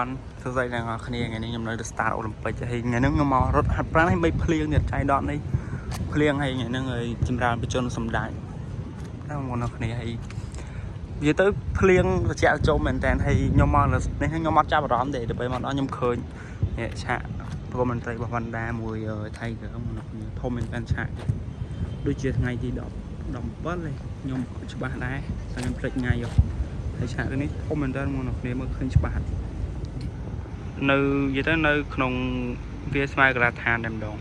One សួស្តីអ្នកនរគ្នាថ្ងៃនេះខ្ញុំនៅ Star Olympic ហើយថ្ងៃនេះខ្ញុំមករត់ហាត់ប្រាណឲ្យបីភ្លៀងទៀតចៃដន្យនេះភ្លៀងហើយថ្ងៃនេះឲ្យចម្រើនបញ្ជនសម្ដេចតែមកនៅគ្នាហើយនិយាយទៅភ្លៀងត្រជាក់ចូលមែនតើហើយខ្ញុំមកនេះខ្ញុំអត់ចាប់អារម្មណ៍ទេទៅពេលមកដល់ខ្ញុំឃើញនេះឆាកប្រមន្ត្រីរបស់វណ្ណដាមួយថៃក៏មកនៅគ្នាធំមែនតើឆាកដូចជាថ្ងៃទី10 17ហើយខ្ញុំច្បាស់ដែរតែខ្ញុំភ្លេចថ្ងៃហើយឆាកនេះធំមែនតើមកនៅគ្នាមើលឃើញច្បាស់នៅនិយាយទៅនៅក្នុងវាស្មៅក្រាឋានតែម្ដង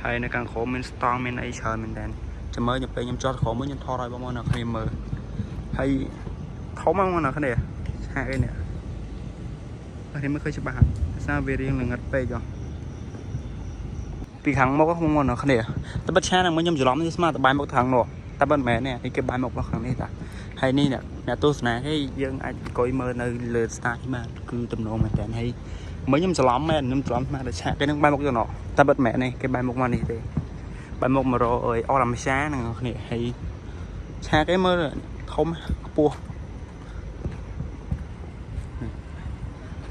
ហើយនៅខាងក្រោមមានស្តង់មានអីច្រើនមែនតើចាំមើលពេលខ្ញុំចតក្រោមខ្ញុំថតឲ្យបងប្អូននៅគ្នាមើលហើយធំមកនៅគ្នាឆាកឯនេះហើយមើលឃើញច្បាស់សារវារៀងល្ងឹតពេកពីខាងមុខបងប្អូននៅគ្នាតែបិទឆាកហ្នឹងខ្ញុំច្រឡំនេះស្មាតបាយមុខខាងនោះតែមិនមែននេះគេបាយមុខរបស់ខាងនេះតាហើយនេះអ្នកទស្សនាគេយើងអាចអង្គុយមើលនៅលើ Star បានគឺទំនងមែនតើហើយមើលខ្ញុំច្រឡំមែនខ្ញុំច្រឡំស្មានតែឆាកគេនឹងបាយមុខទៅណោះតែបិទមែននេះគេបាយមុខមកនេះទេបាយមុខមករកអអរមសាហ្នឹងគ្នាហើយឆាកគេមើលធំខ្ពស់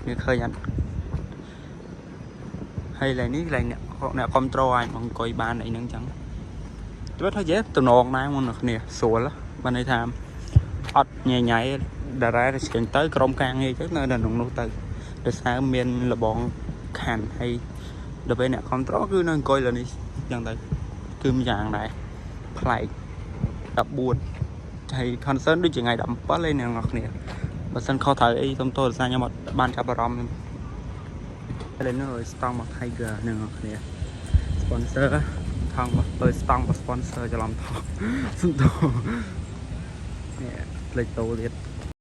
នេះឃើញអត់ហើយឡើងនេះឡើងអ្នកគ្រប់ត្រូលអាចអង្គុយបានអីហ្នឹងចឹងទៅថាយេទំនងដែរមកនៅគ្នាស្រួលបានន័យថាអត់ញ៉ៃញ៉ៃតារ៉ាទៅឆ្កេងទៅក្រុមការងារទៅនៅក្នុងនោះទៅដោយសារមានលបងខណ្ឌហើយដល់ពេលអ្នកគ្រប់ត្រូលគឺនៅអង្គុយលើនេះចឹងទៅគឺម្យ៉ាងដែរប្លែក14ហើយ concern ដូចជាថ្ងៃ17ឯអ្នកនរគ្នាបើសិនខុសត្រូវអីសុំទោសដោយសារខ្ញុំអត់បានចាប់អារម្មណ៍ឥឡូវនេះស្តង់មក Tiger អ្នកនរគ្នា sponsor ថងមកស្តង់មក sponsor ច្រឡំថងសុំទោសនេះផ្លេចតូទៀត